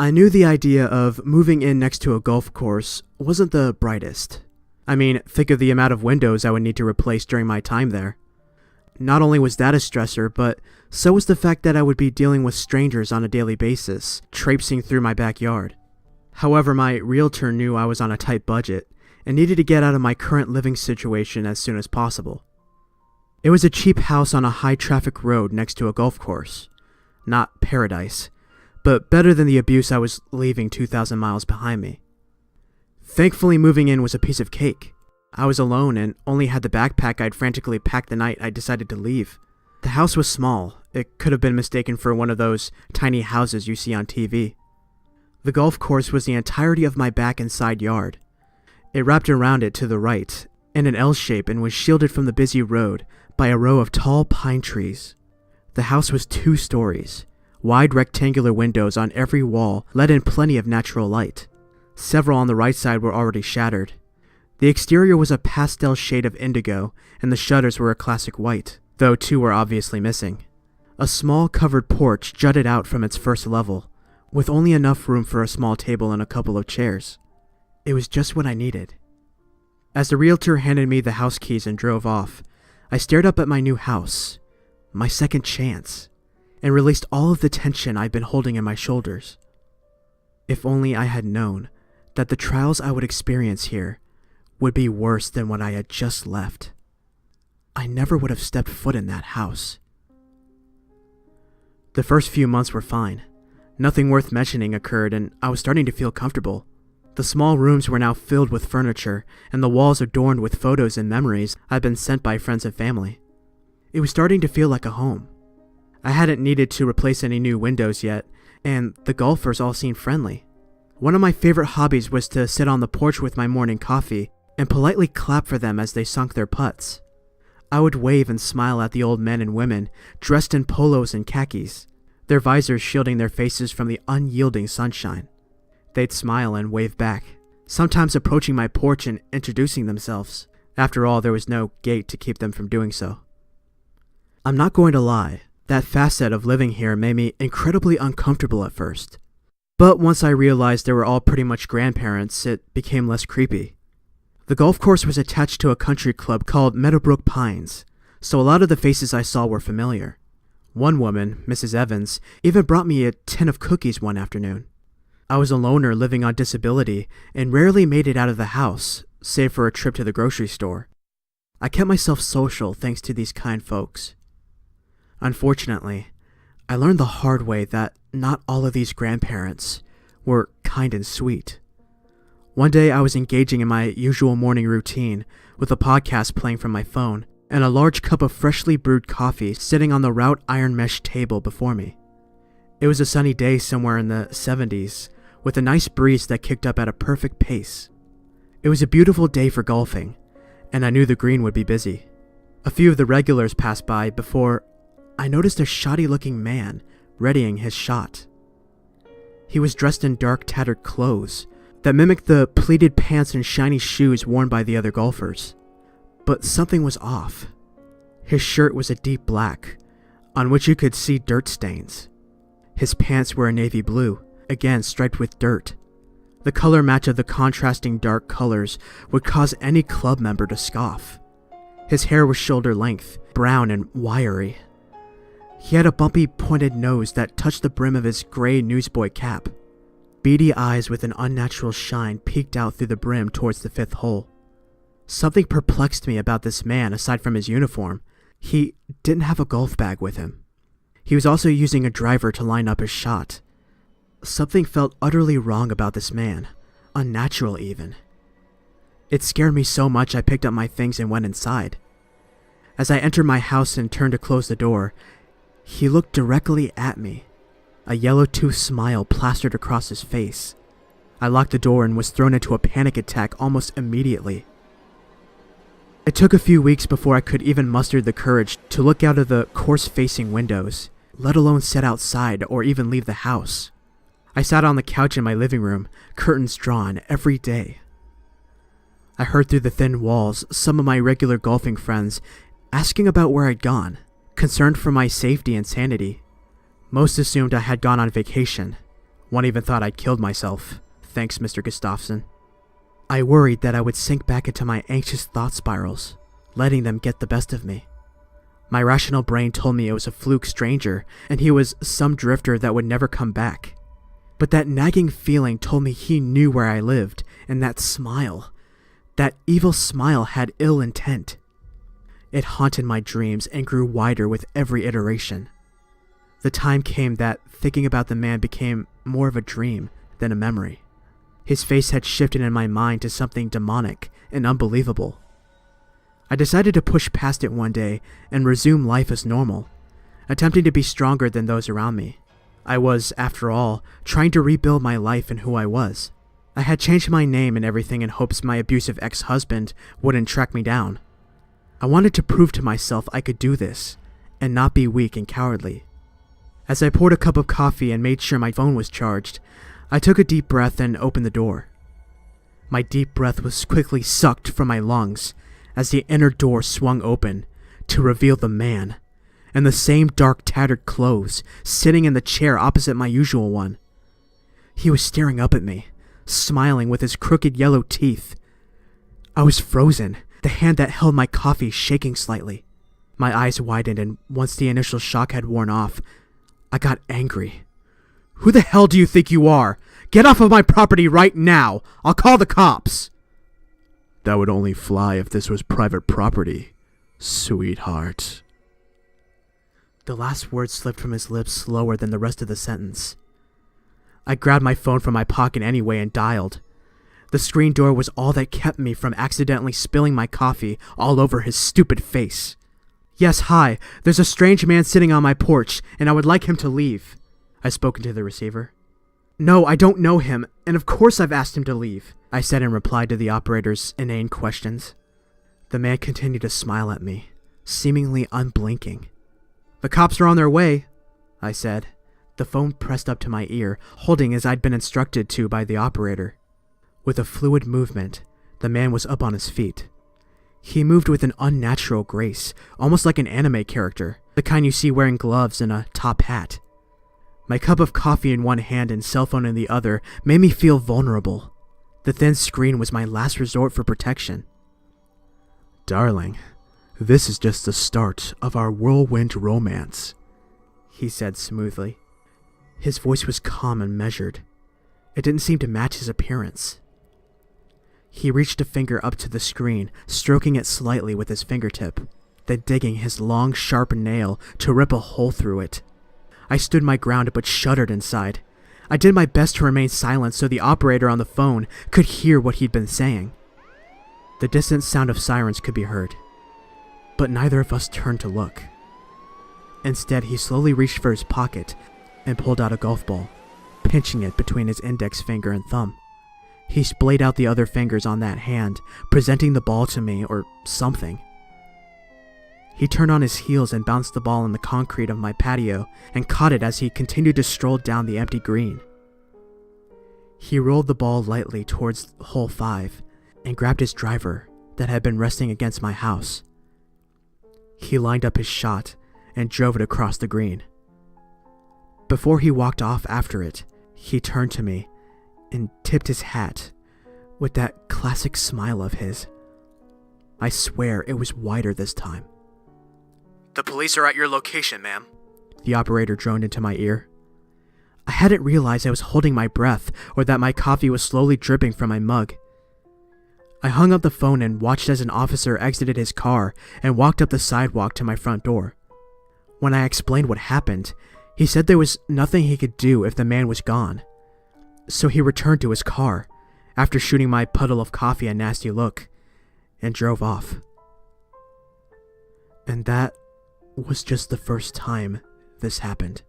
I knew the idea of moving in next to a golf course wasn't the brightest. I mean, think of the amount of windows I would need to replace during my time there. Not only was that a stressor, but so was the fact that I would be dealing with strangers on a daily basis, traipsing through my backyard. However, my realtor knew I was on a tight budget and needed to get out of my current living situation as soon as possible. It was a cheap house on a high-traffic road next to a golf course. Not paradise, but better than the abuse I was leaving 2,000 miles behind me. Thankfully, moving in was a piece of cake. I was alone and only had the backpack I'd frantically packed the night I decided to leave. The house was small. It could have been mistaken for one of those tiny houses you see on TV. The golf course was the entirety of my back and side yard. It wrapped around it to the right, in an L shape, and was shielded from the busy road by a row of tall pine trees. The house was 2 stories. Wide rectangular windows on every wall let in plenty of natural light. Several on the right side were already shattered. The exterior was a pastel shade of indigo, and the shutters were a classic white, though 2 were obviously missing. A small covered porch jutted out from its first level, with only enough room for a small table and a couple of chairs. It was just what I needed. As the realtor handed me the house keys and drove off, I stared up at my new house, my second chance, and released all of the tension I'd been holding in my shoulders. If only I had known that the trials I would experience here would be worse than what I had just left. I never would have stepped foot in that house. The first few months were fine. Nothing worth mentioning occurred, and I was starting to feel comfortable. The small rooms were now filled with furniture, and the walls adorned with photos and memories I'd been sent by friends and family. It was starting to feel like a home. I hadn't needed to replace any new windows yet, and the golfers all seemed friendly. One of my favorite hobbies was to sit on the porch with my morning coffee and politely clap for them as they sunk their putts. I would wave and smile at the old men and women dressed in polos and khakis, their visors shielding their faces from the unyielding sunshine. They'd smile and wave back, sometimes approaching my porch and introducing themselves. After all, there was no gate to keep them from doing so. I'm not going to lie, that facet of living here made me incredibly uncomfortable at first. But once I realized they were all pretty much grandparents, it became less creepy. The golf course was attached to a country club called Meadowbrook Pines, so a lot of the faces I saw were familiar. One woman, Mrs. Evans, even brought me a tin of cookies one afternoon. I was a loner living on disability and rarely made it out of the house, save for a trip to the grocery store. I kept myself social thanks to these kind folks. Unfortunately, I learned the hard way that not all of these grandparents were kind and sweet. One day I was engaging in my usual morning routine with a podcast playing from my phone and a large cup of freshly brewed coffee sitting on the wrought iron mesh table before me. It was a sunny day somewhere in the 70s with a nice breeze that kicked up at a perfect pace. It was a beautiful day for golfing, and I knew the green would be busy. A few of the regulars passed by before I noticed a shoddy-looking man readying his shot. He was dressed in dark, tattered clothes that mimicked the pleated pants and shiny shoes worn by the other golfers. But something was off. His shirt was a deep black, on which you could see dirt stains. His pants were a navy blue, again striped with dirt. The color match of the contrasting dark colors would cause any club member to scoff. His hair was shoulder length, brown and wiry. He had a bumpy, pointed nose that touched the brim of his gray newsboy cap. Beady eyes with an unnatural shine peeked out through the brim towards the 5th hole. Something perplexed me about this man aside from his uniform. He didn't have a golf bag with him. He was also using a driver to line up his shot. Something felt utterly wrong about this man, unnatural even. It scared me so much I picked up my things and went inside. As I entered my house and turned to close the door, he looked directly at me, a yellow-toothed smile plastered across his face. I locked the door and was thrown into a panic attack almost immediately. It took a few weeks before I could even muster the courage to look out of the course-facing windows, let alone sit outside or even leave the house. I sat on the couch in my living room, curtains drawn, every day. I heard through the thin walls some of my regular golfing friends asking about where I'd gone, concerned for my safety and sanity. Most assumed I had gone on vacation. One even thought I'd killed myself. Thanks, Mr. Gustafson. I worried that I would sink back into my anxious thought spirals, letting them get the best of me. My rational brain told me it was a fluke stranger and he was some drifter that would never come back. But that nagging feeling told me he knew where I lived, and that smile, that evil smile had ill intent. It haunted my dreams and grew wider with every iteration. The time came that thinking about the man became more of a dream than a memory. His face had shifted in my mind to something demonic and unbelievable. I decided to push past it one day and resume life as normal, attempting to be stronger than those around me. I was, after all, trying to rebuild my life and who I was. I had changed my name and everything in hopes my abusive ex-husband wouldn't track me down. I wanted to prove to myself I could do this, and not be weak and cowardly. As I poured a cup of coffee and made sure my phone was charged, I took a deep breath and opened the door. My deep breath was quickly sucked from my lungs as the inner door swung open to reveal the man, in the same dark tattered clothes, sitting in the chair opposite my usual one. He was staring up at me, smiling with his crooked yellow teeth. I was frozen, the hand that held my coffee shaking slightly. My eyes widened, and once the initial shock had worn off, I got angry. "Who the hell do you think you are? Get off of my property right now! I'll call the cops!" "That would only fly if this was private property, sweetheart." The last word slipped from his lips slower than the rest of the sentence. I grabbed my phone from my pocket anyway and dialed. The screen door was all that kept me from accidentally spilling my coffee all over his stupid face. "Yes, hi. There's a strange man sitting on my porch, and I would like him to leave." I spoke into the receiver. "No, I don't know him, and of course I've asked him to leave," I said in reply to the operator's inane questions. The man continued to smile at me, seemingly unblinking. "The cops are on their way," I said, the phone pressed up to my ear, holding as I'd been instructed to by the operator. With a fluid movement, the man was up on his feet. He moved with an unnatural grace, almost like an anime character, the kind you see wearing gloves and a top hat. My cup of coffee in one hand and cell phone in the other made me feel vulnerable. The thin screen was my last resort for protection. "Darling, this is just the start of our whirlwind romance," he said smoothly. His voice was calm and measured. It didn't seem to match his appearance. He reached a finger up to the screen, stroking it slightly with his fingertip, then digging his long, sharp nail to rip a hole through it. I stood my ground but shuddered inside. I did my best to remain silent so the operator on the phone could hear what he'd been saying. The distant sound of sirens could be heard, but neither of us turned to look. Instead, he slowly reached for his pocket and pulled out a golf ball, pinching it between his index finger and thumb. He splayed out the other fingers on that hand, presenting the ball to me, or something. He turned on his heels and bounced the ball in the concrete of my patio and caught it as he continued to stroll down the empty green. He rolled the ball lightly towards hole 5 and grabbed his driver that had been resting against my house. He lined up his shot and drove it across the green. Before he walked off after it, he turned to me and tipped his hat with that classic smile of his. I swear it was wider this time. "The police are at your location, ma'am," the operator droned into my ear. I hadn't realized I was holding my breath or that my coffee was slowly dripping from my mug. I hung up the phone and watched as an officer exited his car and walked up the sidewalk to my front door. When I explained what happened, he said there was nothing he could do if the man was gone. So he returned to his car, after shooting my puddle of coffee a nasty look, and drove off. And that was just the first time this happened.